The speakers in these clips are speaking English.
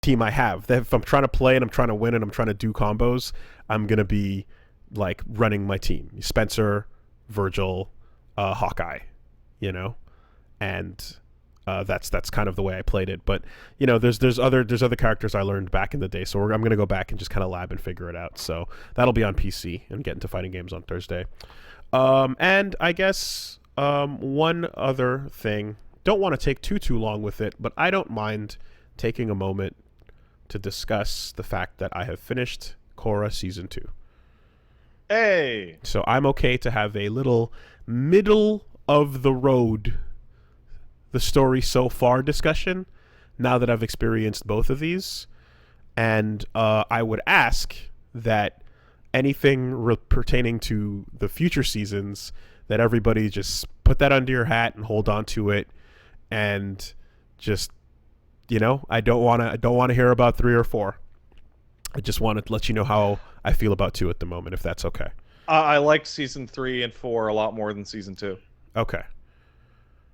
team I have. If I'm trying to play and I'm trying to win and I'm trying to do combos, I'm gonna be like running my team. Spencer, Virgil, Hawkeye, you know, and that's kind of the way I played it. But you know, there's other characters I learned back in the day, so I'm gonna go back and just kind of lab and figure it out. So that'll be on PC and get into fighting games on Thursday. And I guess one other thing. Don't want to take too long with it, but I don't mind taking a moment to discuss the fact that I have finished Korra Season 2. Hey! So I'm okay to have a little middle of the road, the story so far discussion, now that I've experienced both of these. And I would ask that anything pertaining to the future seasons, that everybody just put that under your hat and hold on to it. And just, you know, I don't want to hear about 3 or 4. I just want to let you know how I feel about 2 at the moment, if that's okay. I like season 3 and 4 a lot more than season 2. Okay.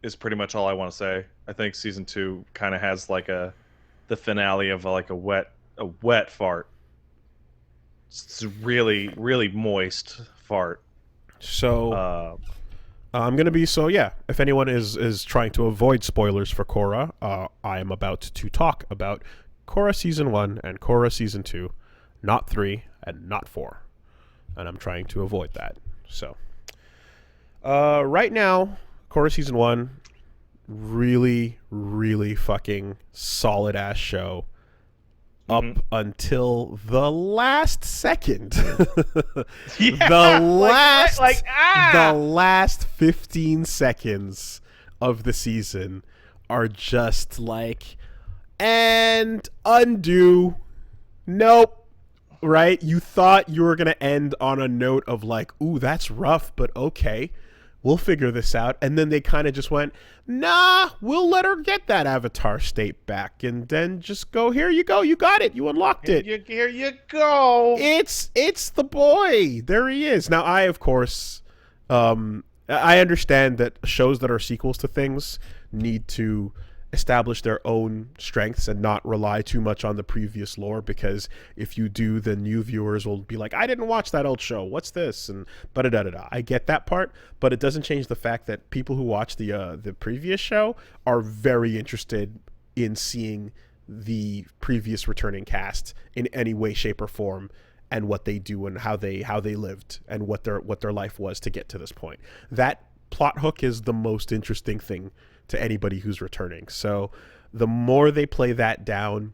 Is pretty much all I want to say. I think season 2 kind of has like the finale of like a wet fart. It's a really, really moist fart. So I'm going to be, if anyone is trying to avoid spoilers for Korra, I am about to talk about Korra Season 1 and Korra Season 2, not 3 and not 4. And I'm trying to avoid that. So, right now, Korra Season 1, really, really fucking solid-ass show. Up until the last second. Yeah, the last 15 seconds of the season are just like, and undo. Nope. Right? You thought you were going to end on a note of like, ooh, that's rough, but okay. We'll figure this out. And then they kind of just went, nah, we'll let her get that avatar state back. And then just go, here you go. You got it. You unlocked it. Here you go. It's the boy. There he is. Now, I, of course, I understand that shows that are sequels to things need to establish their own strengths and not rely too much on the previous lore, because if you do, the new viewers will be like, I didn't watch that old show, what's this? And da-da-da-da-da. I get that part, but it doesn't change the fact that people who watch the previous show are very interested in seeing the previous returning cast in any way, shape, or form, and what they do and how they lived and what their life was to get to this point. That plot hook is the most interesting thing to anybody who's returning. So the more they play that down,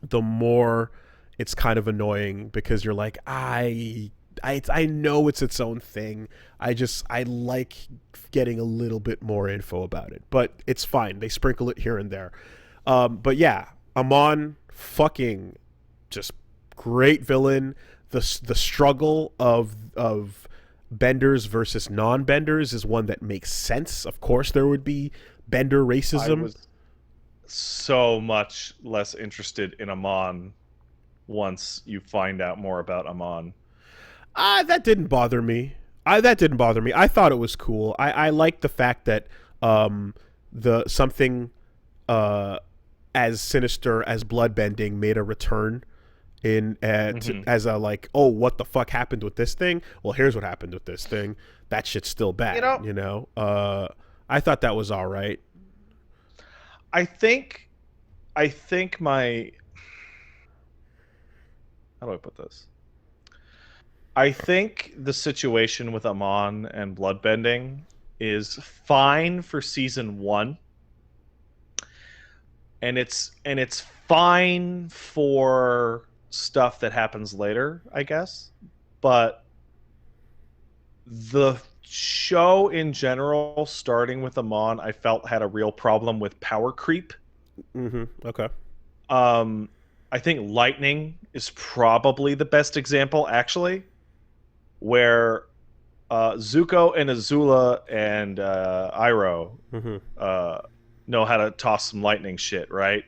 the more it's kind of annoying, because you're like, I know it's its own thing. I like getting a little bit more info about it, but it's fine. They sprinkle it here and there. But yeah, Amon, fucking just great villain. The struggle of benders versus non-benders is one that makes sense. Of course there would be bender racism. I was so much less interested in Amon once you find out more about Amon. That didn't bother me. I thought it was cool. I liked the fact that something as sinister as bloodbending made a return in as a like, oh, what the fuck happened with this thing? Well, here's what happened with this thing. That shit's still bad. You know? I thought that was all right. I think my, how do I put this? I think the situation with Amon and bloodbending is fine for season 1. And it's fine for stuff that happens later, I guess. But the show in general, starting with Amon, I felt had a real problem with power creep. Okay. I think Lightning is probably the best example, actually, where Zuko and Azula and Iroh know how to toss some lightning shit, right?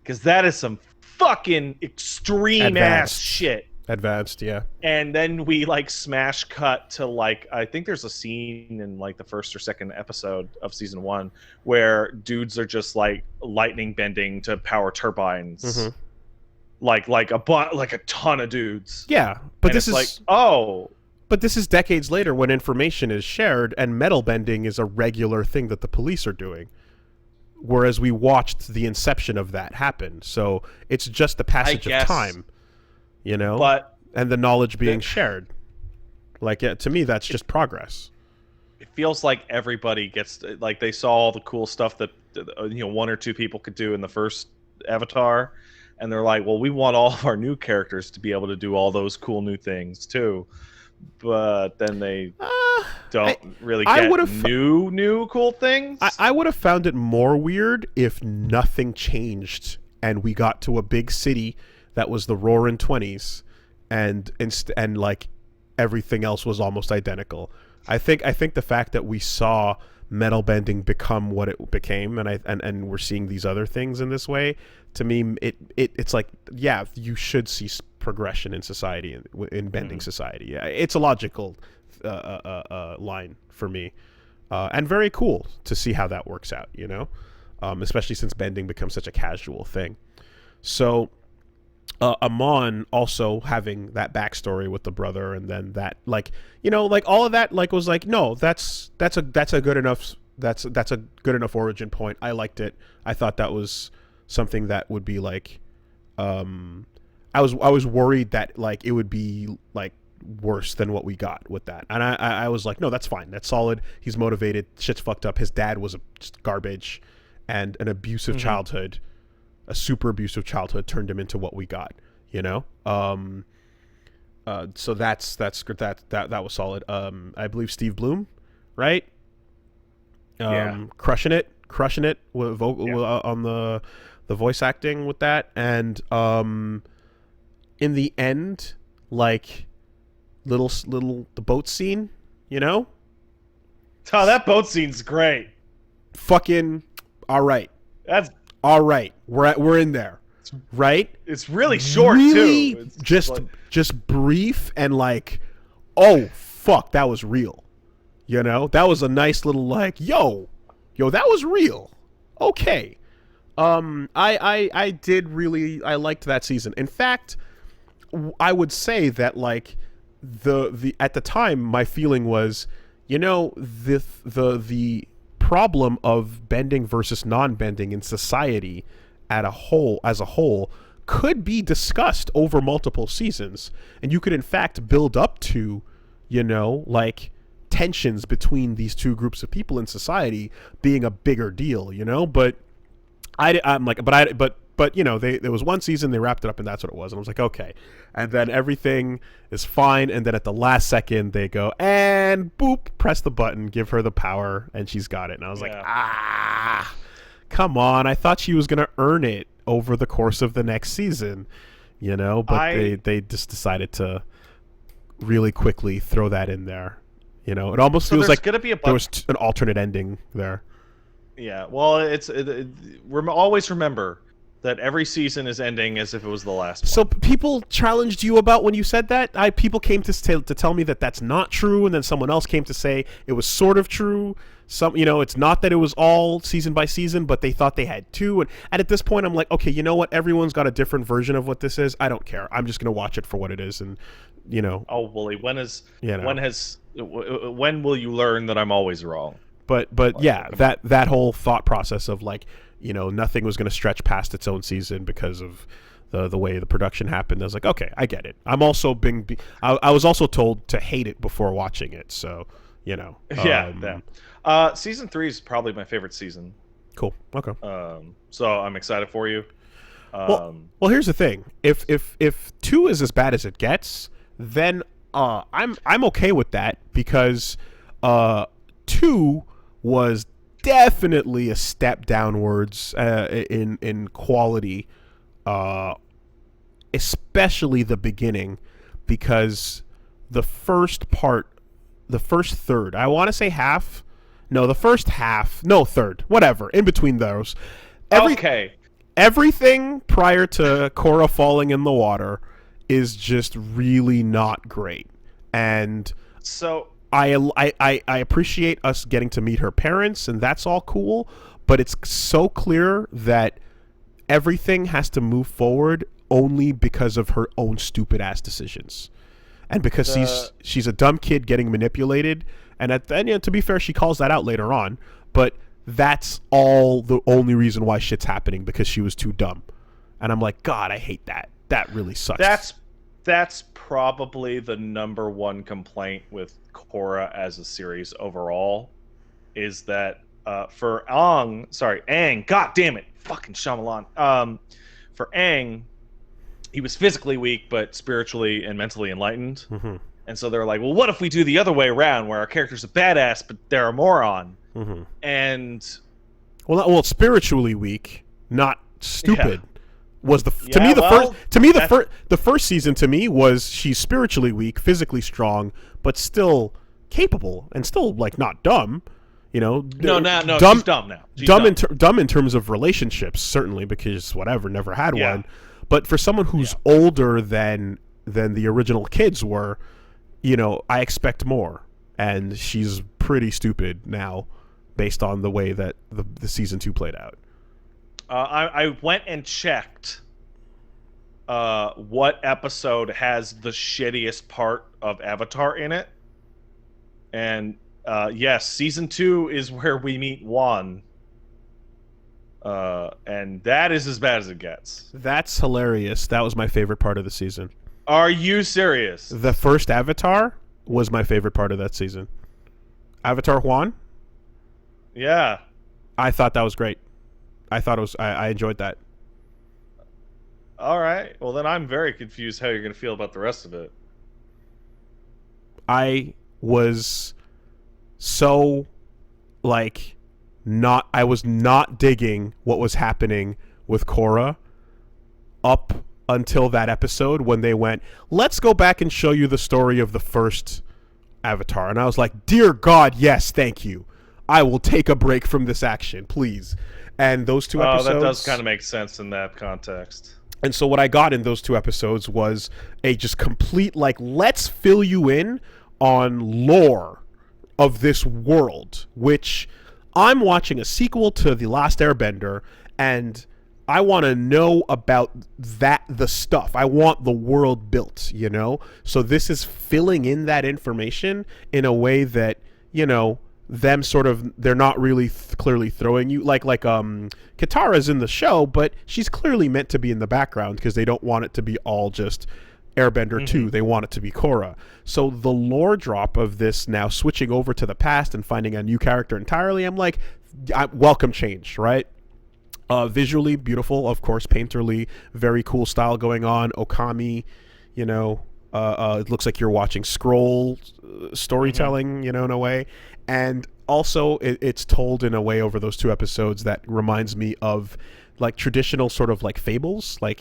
Because that is some fucking extreme ass shit. Advanced, yeah. And then we like smash cut to like I think there's a scene in like the first or second episode of season 1 where dudes are just like lightning bending to power turbines, like a ton of dudes. Yeah, but And this it's is like but this is decades later when information is shared and metal bending is a regular thing that the police are doing. Whereas we watched the inception of that happen, so it's just the passage of time. You know, and the knowledge being shared. Like, yeah, to me, that's just progress. It feels like everybody gets like they saw all the cool stuff that one or two people could do in the first Avatar, and they're like, well, we want all of our new characters to be able to do all those cool new things too. But then they don't really get new cool things. I would have found it more weird if nothing changed and we got to a big city that was the Roaring 20s, and like everything else was almost identical. I think the fact that we saw metal bending become what it became, and we're seeing these other things in this way, to me, it's like, yeah, you should see progression in society, in bending society. Yeah, it's a logical line for me, and very cool to see how that works out. You know, especially since bending becomes such a casual thing. So. Amon also having that backstory with the brother, and then that, like, like all of that, like, was like, no, that's a good enough origin point. I liked it. I thought that was something that would be like, I was worried that like it would be like worse than what we got with that, and I was like, no, that's fine, that's solid. He's motivated. Shit's fucked up. His dad was just garbage, and an abusive childhood. A super abusive childhood turned him into what we got, so that was solid. I believe Steve Bloom, right? Crushing it with on the voice acting with that, and in the end, like little the boat scene, Oh, that boat scene's great. Fucking all right. That's all right. We're in there, right? It's really short really too. It's just brief, and like, oh fuck, that was real. That was a nice little like, yo, that was real. Okay. I did really, I liked that season. In fact, I would say that like the at the time my feeling was, the problem of bending versus non-bending in society as a whole could be discussed over multiple seasons, and you could in fact build up to like tensions between these two groups of people in society being a bigger deal, but there was one season, they wrapped it up, and that's what it was, and I was like, okay. And then everything is fine, and then at the last second they go and boop, press the button, give her the power, and she's got it. And I was like, come on, I thought she was gonna earn it over the course of the next season, but they just decided to really quickly throw that in there. It almost feels like there was an alternate ending there. Yeah, well, always remember that every season is ending as if it was the last one. So people challenged you about when you said that? People came to tell me that that's not true, and then someone else came to say it was sort of true. It's not that it was all season by season, but they thought they had two. And at this point, I'm like, okay, you know what? Everyone's got a different version of what this is. I don't care. I'm just going to watch it for what it is, and Oh, Wooly, when will you learn that I'm always wrong? But yeah, that whole thought process of like, nothing was going to stretch past its own season because of the way the production happened. I was like, okay, I get it. I'm also I was also told to hate it before watching it, so season 3 is probably my favorite season. Cool. Okay. So I'm excited for you. Well, here's the thing. If 2 is as bad as it gets, then I'm okay with that, because 2 was definitely a step downwards in quality, especially the beginning, because the first third, I want to say half, no, the first half, no, third, whatever, in between those, everything prior to Korra falling in the water is just really not great. And So I appreciate us getting to meet her parents, and that's all cool, but it's so clear that everything has to move forward only because of her own stupid ass decisions. And because she's a dumb kid getting manipulated, and to be fair, she calls that out later on, but that's all the only reason why shit's happening, because she was too dumb. And I'm like, God, I hate that. That really sucks. that's probably the number one complaint with Korra as a series overall, is that for Aang, god damn it, fucking Shyamalan. For Aang, he was physically weak but spiritually and mentally enlightened. Mm-hmm. And so they're like, well, what if we do the other way around, where our character's a badass but they're a moron? Mm-hmm. And spiritually weak, not stupid. Yeah. Was the first season to me was she's spiritually weak, physically strong, but still capable and still like not dumb. No, dumb, she's dumb now. She's dumb in terms of relationships, certainly, because whatever, never had Yeah. one. But for someone who's older than the original kids were, I expect more, and she's pretty stupid now, based on the way that the season 2 played out. I went and checked what episode has the shittiest part of Avatar in it. And yes, season 2 is where we meet Wan. And that is as bad as it gets. That's hilarious. That was my favorite part of the season. Are you serious? The first Avatar was my favorite part of that season. Avatar Juan? Yeah. I thought that was great. I enjoyed that. All right. Well, then I'm very confused how you're going to feel about the rest of it. I was so I was not digging what was happening with Korra up until that episode when they went, let's go back and show you the story of the first Avatar. And I was like, dear God, yes, thank you. I will take a break from this action, please. And those 2 episodes... Oh, that does kind of make sense in that context. And so what I got in those 2 episodes was a just complete, let's fill you in on lore of this world, which I'm watching a sequel to The Last Airbender, and I want to know about the stuff. I want the world built, So this is filling in that information in a way that, them sort of, they're not really clearly throwing you Katara's in the show, but she's clearly meant to be in the background because they don't want it to be all just Airbender 2. They want it to be Korra. So the lore drop of this now switching over to the past and finding a new character entirely, I'm like, welcome change, right? Visually beautiful, of course, painterly, very cool style going on. Okami, it looks like you're watching scroll storytelling, in a way. And also it's told in a way over those 2 episodes that reminds me of traditional sort of fables, of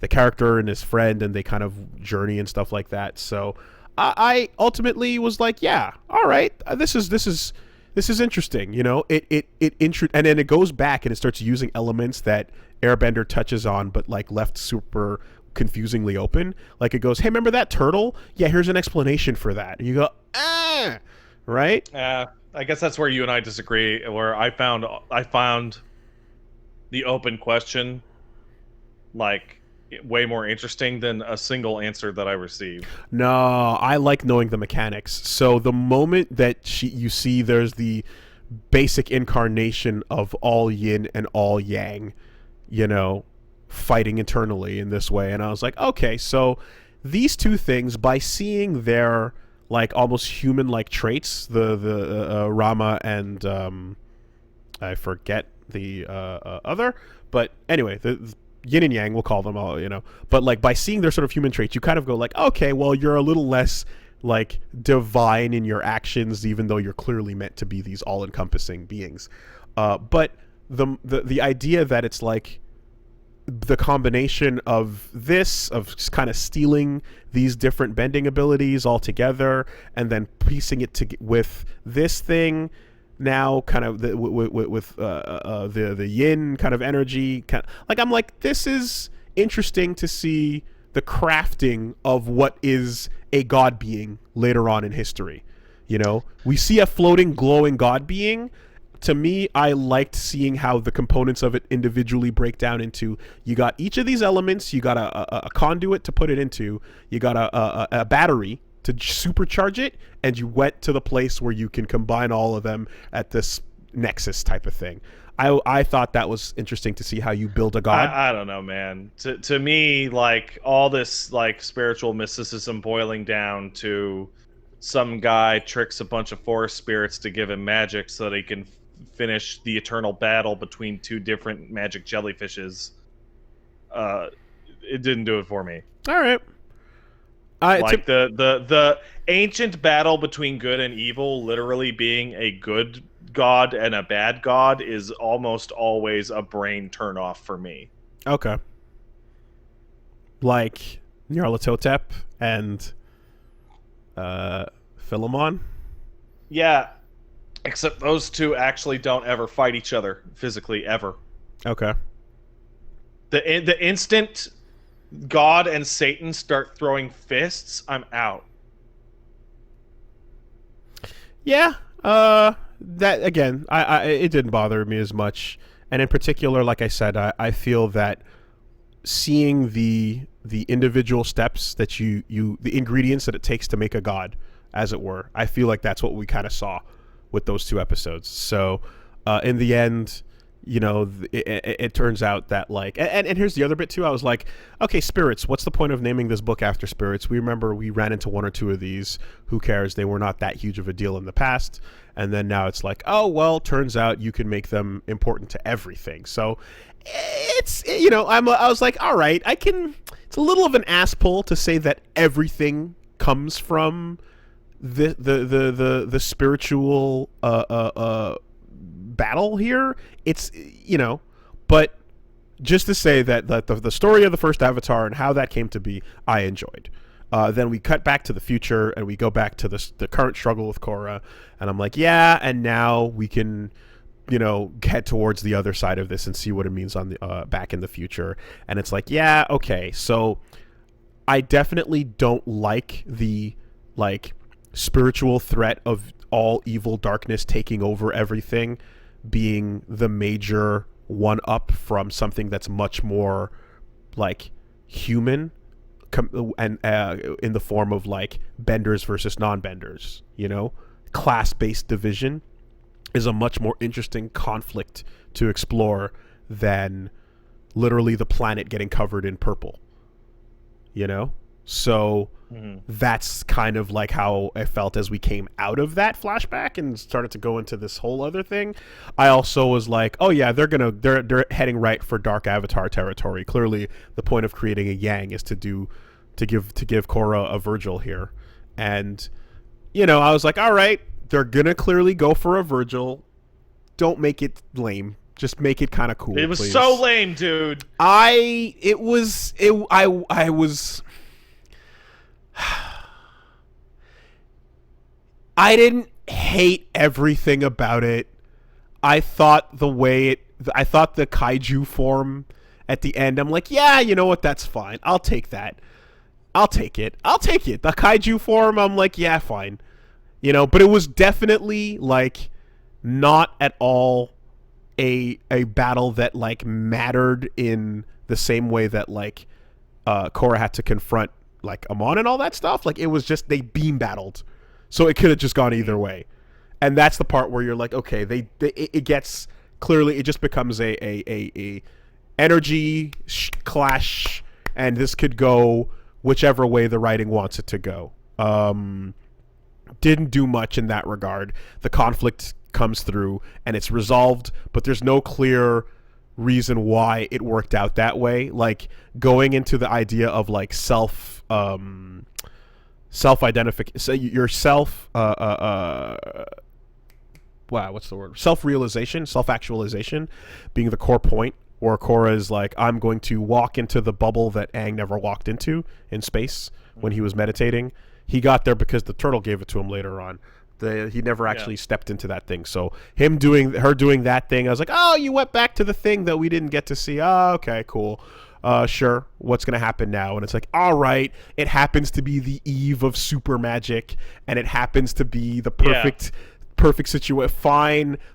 the character and his friend, and they kind of journey and stuff like that. So I ultimately was like, yeah, all right, this is interesting. And then it goes back and it starts using elements that Airbender touches on, but left super confusingly open. It goes, hey, remember that turtle? Yeah, here's an explanation for that. And you go, right? I guess that's where you and I disagree. Where I found the open question way more interesting than a single answer that I received. No, I like knowing the mechanics. So the moment that you see there's the basic incarnation of all yin and all yang, fighting internally in this way. And I was like, okay, so these 2 things, by seeing their almost human-like traits, the Rama and I forget the other, but anyway, the yin and yang, we'll call them all, but by seeing their sort of human traits, you kind of go okay, well, you're a little less divine in your actions, even though you're clearly meant to be these all-encompassing beings. But the idea that it's the combination of this, of kind of stealing these different bending abilities all together and then piecing it with this thing now, kind of with the yin kind of energy, I'm like, this is interesting to see the crafting of what is a god being later on in history. You know, we see a floating, glowing god being. To me, I liked seeing how the components of it individually break down into, you got each of these elements, you got a conduit to put it into, you got a battery to supercharge it, and you went to the place where you can combine all of them at this nexus type of thing. I thought that was interesting to see how you build a god. I don't know, man. To me, like, all this like spiritual mysticism boiling down to some guy tricks a bunch of forest spirits to give him magic so that he can finish the eternal battle between two different magic jellyfishes. It didn't do it for me. All right. Like the ancient battle between good and evil literally being a good god and a bad god is almost always a brain turnoff for me. Okay. Like Nyarlathotep and Philemon? Yeah, except those two actually don't ever fight each other physically, ever. Okay. The instant God and Satan start throwing fists, I'm out. Yeah. That again, I it didn't bother me as much, and in particular, like I said, I feel that seeing the individual steps that you the ingredients that it takes to make a god, as it were, I feel like that's what we kind of saw with those two episodes. So in the end, you know, it turns out that like, and here's the other bit too. I was like, okay, spirits, what's the point of naming this book after spirits? We remember we ran into one or two of these. Who cares? They were not that huge of a deal in the past. And then now it's like, oh, well, turns out you can make them important to everything. So it's, you know, I was like, all right, I can, it's a little of an ass pull to say that everything comes from the spiritual battle here. It's, you know, but just to say that the story of the first Avatar and how that came to be, I enjoyed. Then we cut back to the future and we go back to the current struggle with Korra, and I'm like, yeah, and now we can, you know, head towards the other side of this and see what it means on the back in the future. And it's like, yeah, okay, so I definitely don't like the like spiritual threat of all evil darkness taking over everything being the major one up from something that's much more like human and in the form of like benders versus non-benders. You know, class-based division is a much more interesting conflict to explore than literally the planet getting covered in purple, you know? So that's kind of like how I felt as we came out of that flashback and started to go into this whole other thing. I also was like, oh yeah, they're heading right for Dark Avatar territory. Clearly the point of creating a Yang is to give Korra a Virgil here. And, you know, I was like, all right, they're gonna clearly go for a Virgil. Don't make it lame. Just make it kind of cool. It was please. so lame, dude. I didn't hate everything about it. I thought the kaiju form at the end, I'm like, yeah, you know what? That's fine. I'll take that. I'll take it. The kaiju form, I'm like, yeah, fine. You know, but it was definitely like not at all a battle that like mattered in the same way that like Korra had to confront like Amon and all that stuff. Like it was just, they beam battled, so it could have just gone either way. And that's the part where you're like, okay, it gets clearly, it just becomes a energy clash, and this could go whichever way the writing wants it to go. Didn't do much in that regard. The conflict comes through and it's resolved, but there's no clear reason why it worked out that way. Like going into the idea of like self-identification, so yourself, what's the word? Self-realization, self-actualization being the core point, where Korra is like, I'm going to walk into the bubble that Aang never walked into in space when he was meditating. He got there because the turtle gave it to him later on. He never actually stepped into that thing. So her doing that thing, I was like, oh, you went back to the thing that we didn't get to see. Oh, okay, cool. sure, what's gonna happen now? And it's like, all right, it happens to be the eve of super magic, and it happens to be the perfect situation.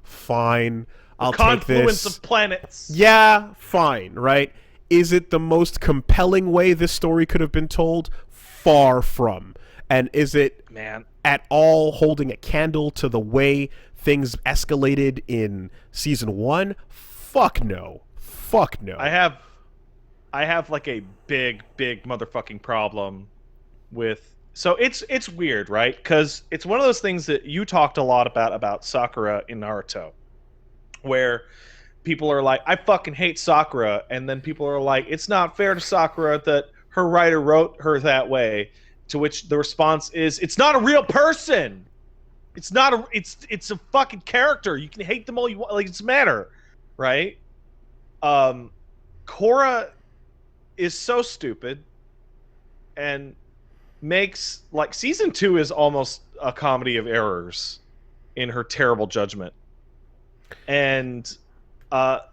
Fine, I'll take this. Confluence of planets. Yeah, fine, right? Is it the most compelling way this story could have been told? Far from. And is it at all holding a candle to the way things escalated in season 1? Fuck no. I have like a big motherfucking problem with. So it's weird, right? Because it's one of those things that you talked a lot about Sakura in Naruto, where people are like, I fucking hate Sakura, and then people are like, it's not fair to Sakura that her writer wrote her that way. To which the response is, it's not a real person. It's a fucking character. You can hate them all you want. Like, it doesn't matter, right? Korra is so stupid and makes, like, season 2 is almost a comedy of errors in her terrible judgment. And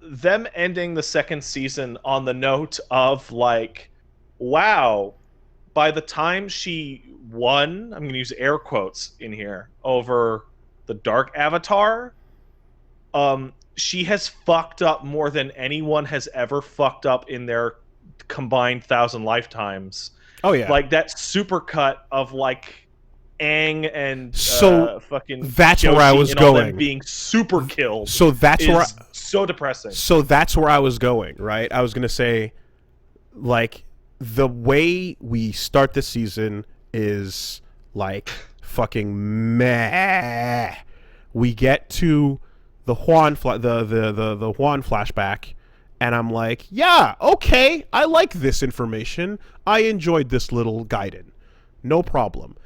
them ending the second season on the note of, like, wow, by the time she won, I'm going to use air quotes in here, over the Dark Avatar, she has fucked up more than anyone has ever fucked up in their combined 1,000 lifetimes. Oh yeah, like that supercut of like Aang and fucking that's Kyoshi where I was and all going. them being super killed. So that's where so depressing. So that's where I was going, right? I was gonna say, like, the way we start this season is like fucking meh. We get to the Juan the Juan flashback, and I'm like, yeah, okay, I like this information. I enjoyed this little Gaiden. No problem.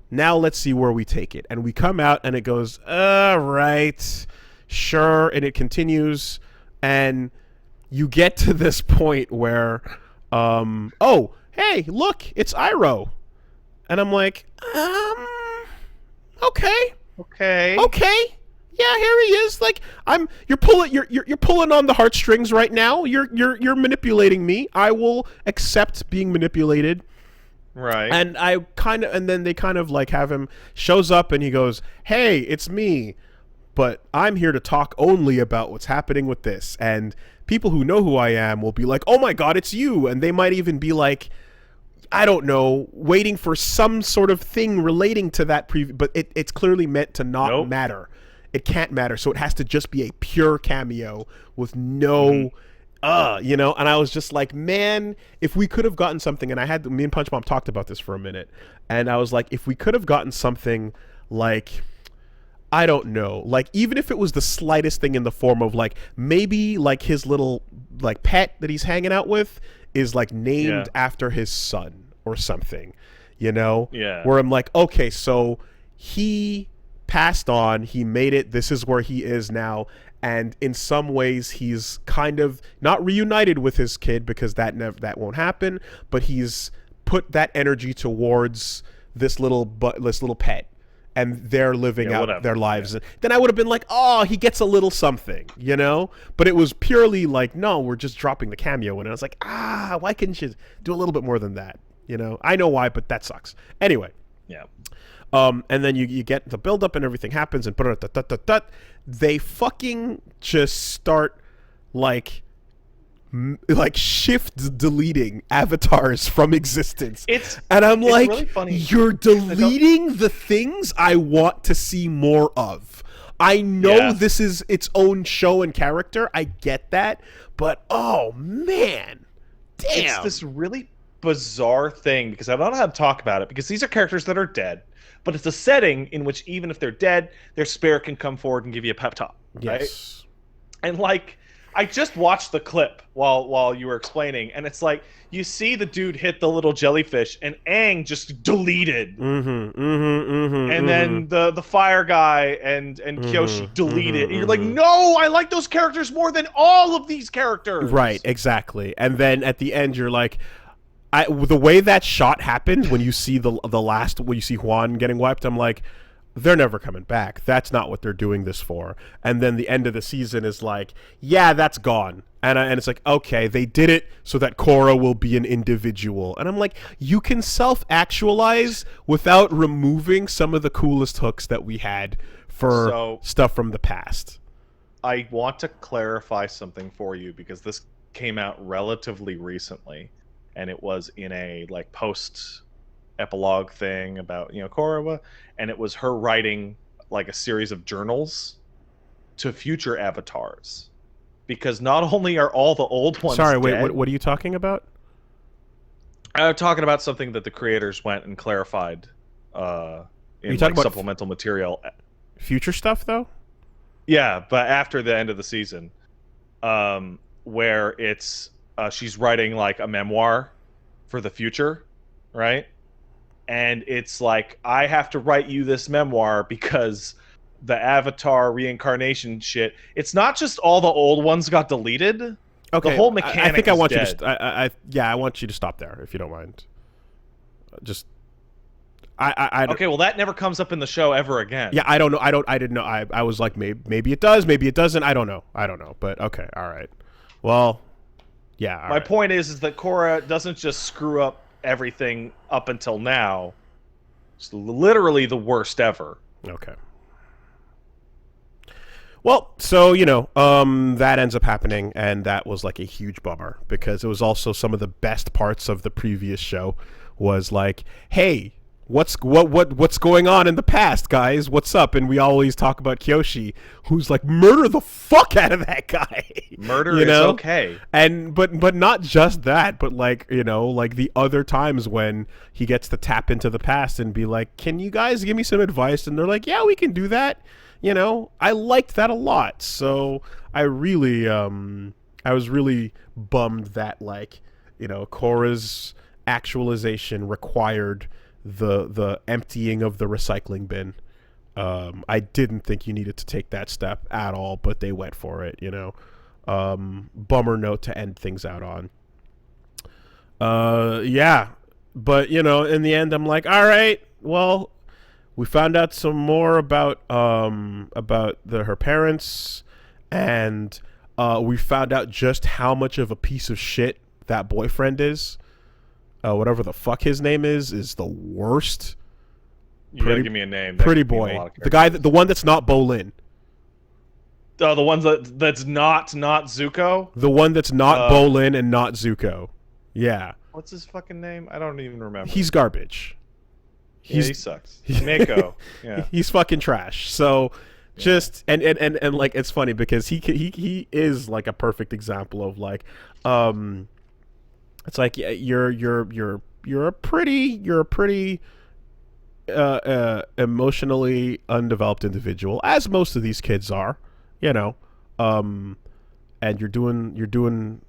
Now let's see where we take it. And we come out and it goes, right, sure, and it continues, and you get to this point where oh, hey, look, it's Iroh. And I'm like, okay. Yeah, here he is. Like, you're pulling on the heartstrings right now. You're manipulating me. I will accept being manipulated. Right. And then they kind of like have him shows up and he goes, "Hey, it's me. But I'm here to talk only about what's happening with this." And people who know who I am will be like, "Oh my God, it's you." And they might even be like, I don't know, waiting for some sort of thing relating to that but it's clearly meant to not matter. It can't matter. So it has to just be a pure cameo with no, you know? And I was just like, man, if we could have gotten something, and me and Punch Mom talked about this for a minute, and I was like, if we could have gotten something like, I don't know, like, even if it was the slightest thing in the form of, like, maybe, like, his little, like, pet that he's hanging out with is, like, named after his son or something, you know? Yeah. Where I'm like, okay, so he passed on, he made it, this is where he is now, and in some ways he's kind of not reunited with his kid because that won't happen, but he's put that energy towards this little pet, and they're living out their lives. Then I would have been like, oh, he gets a little something, you know? But it was purely like, no, we're just dropping the cameo in. And I was like, why couldn't you do a little bit more than that? You know? I know why, but that sucks. Anyway. Yeah. And then you get the build-up and everything happens, and they fucking just start like shift deleting avatars from existence. And I'm like, really funny. You're deleting the things I want to see more of. I know this is its own show and character. I get that. But, oh, man. Damn. It's this really bizarre thing, because I don't know how to talk about it, because these are characters that are dead. But it's a setting in which even if they're dead, their spirit can come forward and give you a pep talk. Right? Yes. And, like, I just watched the clip while you were explaining, and it's like, you see the dude hit the little jellyfish, and Aang just deleted. And then the fire guy and Kyoshi deleted. And you're like, no, I like those characters more than all of these characters. Right, exactly. And then at the end, you're like, the way that shot happened when you see when you see Juan getting wiped, I'm like, they're never coming back. That's not what they're doing this for. And then the end of the season is like, yeah, that's gone. And it's like, okay, they did it so that Korra will be an individual. And I'm like, you can self-actualize without removing some of the coolest hooks that we had for stuff from the past. I want to clarify something for you because this came out relatively recently, and it was in a like post epilogue thing about Korra, and it was her writing like a series of journals to future avatars, because not only are all the old ones dead, what are you talking about? I'm talking about something that the creators went and clarified in like supplemental material. Future stuff though? Yeah, but after the end of the season, where it's she's writing like a memoir for the future, right? And it's like, I have to write you this memoir because the Avatar reincarnation shit. It's not just all the old ones got deleted. Okay, the whole mechanic. I think I want dead. you to. I want you to stop there if you don't mind. Just. Okay, well that never comes up in the show ever again. Yeah, I don't know. I didn't know. I was like, maybe it does, maybe it doesn't. I don't know. But okay, all right. Well, yeah. My point is that Korra doesn't just screw up everything up until now. It's literally the worst ever. Okay. Well, so that ends up happening, and that was like a huge bummer because it was also some of the best parts of the previous show. Was like, hey, what's going on in the past, guys? What's up? And we always talk about Kyoshi, who's like, murder the fuck out of that guy. Murder is okay. And but not just that, but like, like the other times when he gets to tap into the past and be like, can you guys give me some advice? And they're like, yeah, we can do that. I liked that a lot. So I was really bummed that like, Korra's actualization required the emptying of the recycling bin. I didn't think you needed to take that step at all, but they went for it. Bummer note to end things out on. Yeah, but in the end, I'm like, all right, well, we found out some more about her parents, and we found out just how much of a piece of shit that boyfriend is. Whatever the fuck his name is the worst. You gotta give me a name. Pretty boy, the one that's not Bolin. The ones that's not Zuko. The one that's not Bolin and not Zuko. Yeah. What's his fucking name? I don't even remember. He's garbage. He sucks. Mako. Yeah. He's fucking trash. So just and like it's funny because he is like a perfect example of like it's like you're a pretty emotionally undeveloped individual, as most of these kids are, and you're doing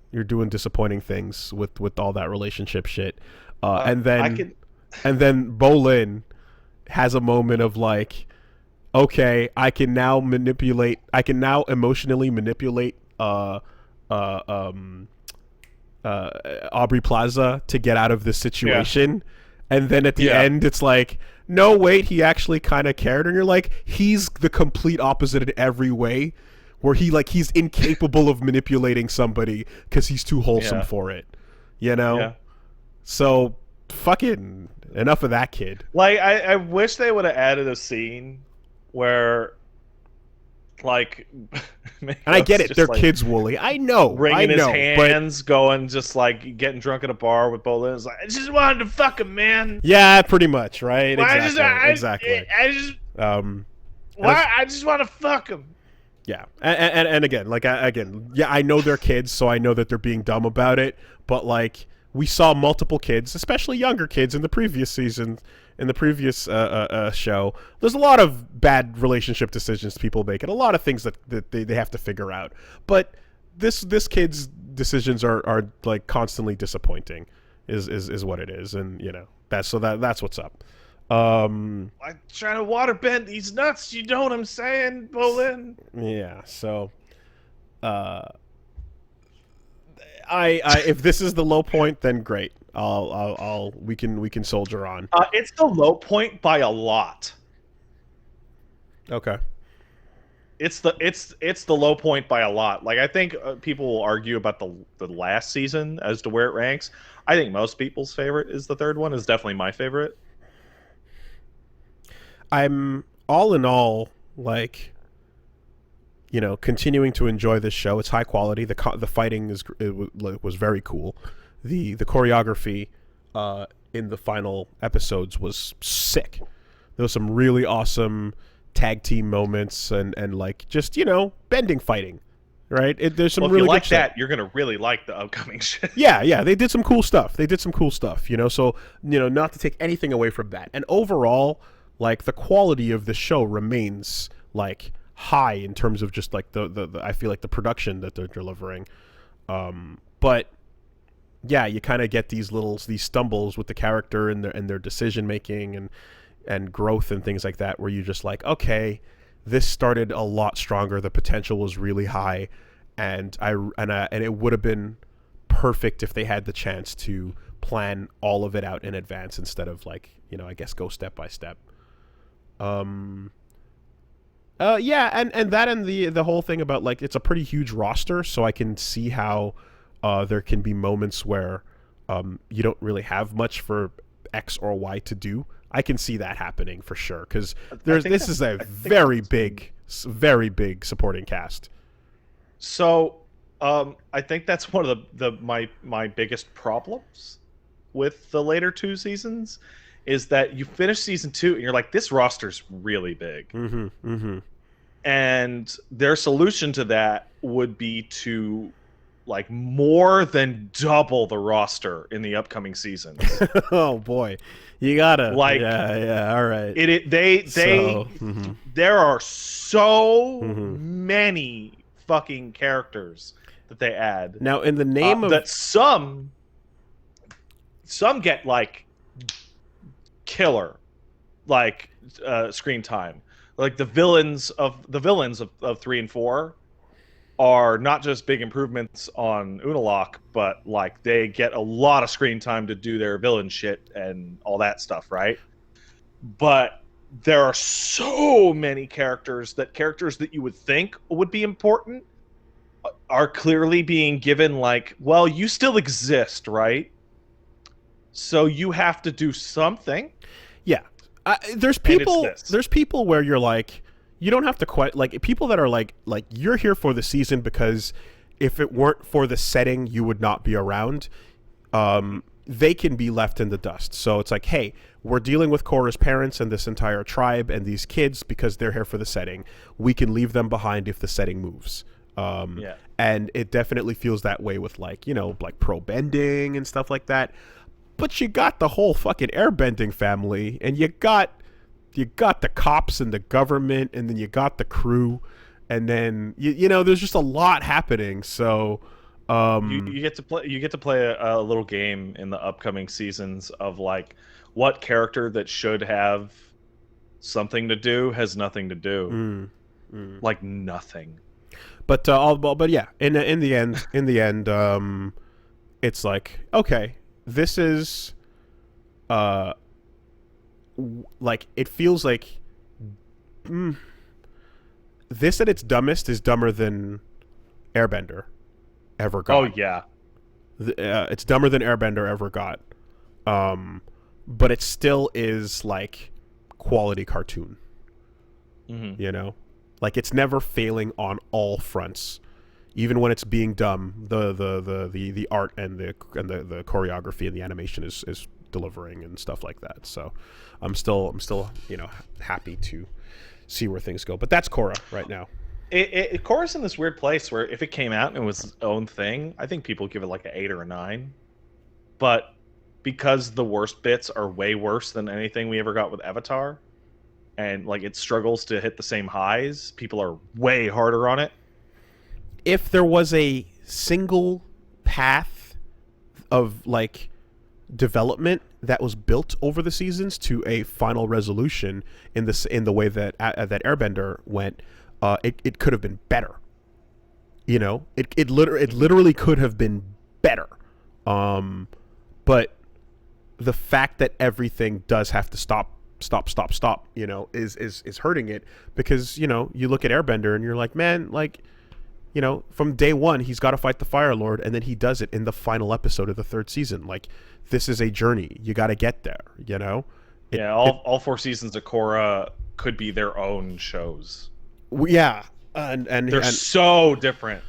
disappointing things with all that relationship shit, and then Bolin has a moment of like, okay, I can now emotionally manipulate Aubrey Plaza to get out of this situation. Yeah. And then at the end it's like, no, wait, he actually kind of cared. And you're like, he's the complete opposite in every way, where he's incapable of manipulating somebody because he's too wholesome for it, so fucking enough of that kid. Like I wish they would have added a scene where like and I get it, they're like, kids, Wooly. I know. Wringing his hands, going just like getting drunk at a bar with Bolin. It's like, I just wanted to fuck him, man. Yeah, pretty much, right? Well, exactly. I just want to fuck him. Yeah, and again, I know they're kids, so I know that they're being dumb about it. But like, we saw multiple kids, especially younger kids, in the previous season. In the previous show, there's a lot of bad relationship decisions people make, and a lot of things that they have to figure out. But this kid's decisions are like constantly disappointing, is what it is, and that's what's up. I'm trying to waterbend these nuts. You know what I'm saying, Bolin? Yeah. So, I if this is the low point, then great. We can soldier on. It's the low point by a lot. Okay. It's the low point by a lot. Like I think people will argue about the last season as to where it ranks. I think most people's favorite is the third one. Is definitely my favorite. I'm all in all like, continuing to enjoy this show. It's high quality. The fighting was very cool. The choreography in the final episodes was sick. There was some really awesome tag team moments and like just bending fighting, right? There's some Well, if really you like good that, shit. you're gonna really like the upcoming shit. Yeah, they did some cool stuff. So not to take anything away from that. And overall, like the quality of the show remains like high in terms of just like the I feel like the production that they're delivering. But yeah, you kind of get these stumbles with the character and their decision making and growth and things like that, where you're just like, okay, this started a lot stronger. The potential was really high, and it would have been perfect if they had the chance to plan all of it out in advance instead of like, I guess go step by step. Yeah, and that and the whole thing about like it's a pretty huge roster, so I can see how there can be moments where you don't really have much for X or Y to do. I can see that happening for sure because this is a very big supporting cast. So, I think that's one of my biggest problems with the later two seasons is that you finish season 2 and you're like, this roster's really big. Mm-hmm, mm-hmm. And their solution to that would be to like more than double the roster in the upcoming seasons. Oh boy, you gotta like yeah. All right. There are so many fucking characters that they add. Now, in the name of that, some get like killer, like screen time. Like the villains of 3 and 4 are not just big improvements on Unalaq, but like they get a lot of screen time to do their villain shit and all that stuff, right? But there are so many characters that you would think would be important are clearly being given like, well, you still exist, right? So you have to do something. Yeah. There's people where you're like, you don't have to quite like people that are like you're here for the season because if it weren't for the setting, you would not be around. They can be left in the dust. So it's like, hey, we're dealing with Korra's parents and this entire tribe and these kids because they're here for the setting. We can leave them behind if the setting moves. And it definitely feels that way with like, like pro bending and stuff like that. But you got the whole fucking airbending family, and you got the cops and the government, and then you got the crew, and then there's just a lot happening. So you get to play a little game in the upcoming seasons of like what character that should have something to do has nothing to do, like nothing. But yeah, in the end, it's like, okay, this is like it feels like this at its dumbest is dumber than Airbender ever got. Oh yeah, it's dumber than Airbender ever got. But it still is like quality cartoon. Like it's never failing on all fronts. Even when it's being dumb, the art and the choreography and the animation is delivering and stuff like that. So I'm still happy to see where things go. But that's Korra right now. Korra's in this weird place where if it came out and it was its own thing, I think people give it like an 8 or a 9. But because the worst bits are way worse than anything we ever got with Avatar, and like it struggles to hit the same highs, people are way harder on it. If there was a single path of like development that was built over the seasons to a final resolution in the way that Airbender went, it could have been better. It literally could have been better. But the fact that everything does have to stop stop, is hurting it, because you look at Airbender and you're like, man, like, from day one he's got to fight the Fire Lord, and then he does it in the final episode of the third season. Like, this is a journey, you got to get there. All 4 seasons of Korra could be their own shows. Yeah, and they're so different.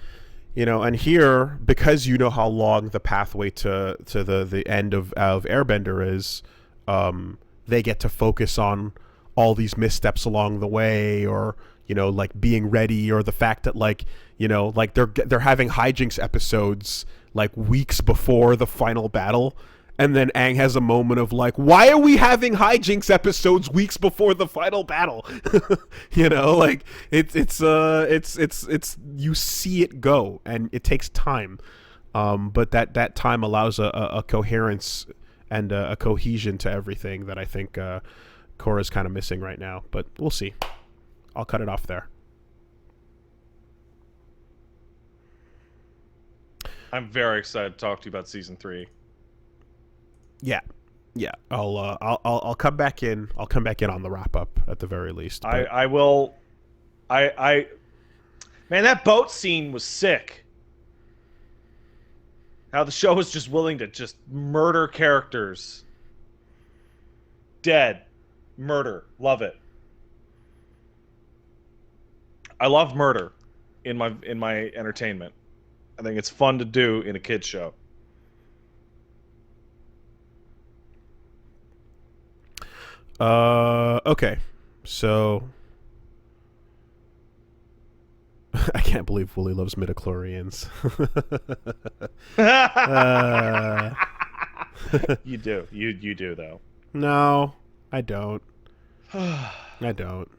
And here, because how long the pathway to the end of Airbender is, they get to focus on all these missteps along the way, or like being ready, or the fact that like they're having hijinks episodes like weeks before the final battle. And then Aang has a moment of like, why are we having hijinks episodes weeks before the final battle? Like it's you see it go, and it takes time. But that time allows a coherence and a cohesion to everything that I think Korra's kind of missing right now. But we'll see. I'll cut it off there. I'm very excited to talk to you about season 3. Yeah. I'll come back in. I'll come back in on the wrap up at the very least. But... I will. Man, that boat scene was sick. How the show was just willing to just murder characters. Dead, murder, love it. I love murder in my entertainment. I think it's fun to do in a kids show. Okay, so I can't believe Woolie loves midichlorians. You do though. No, I don't. I don't.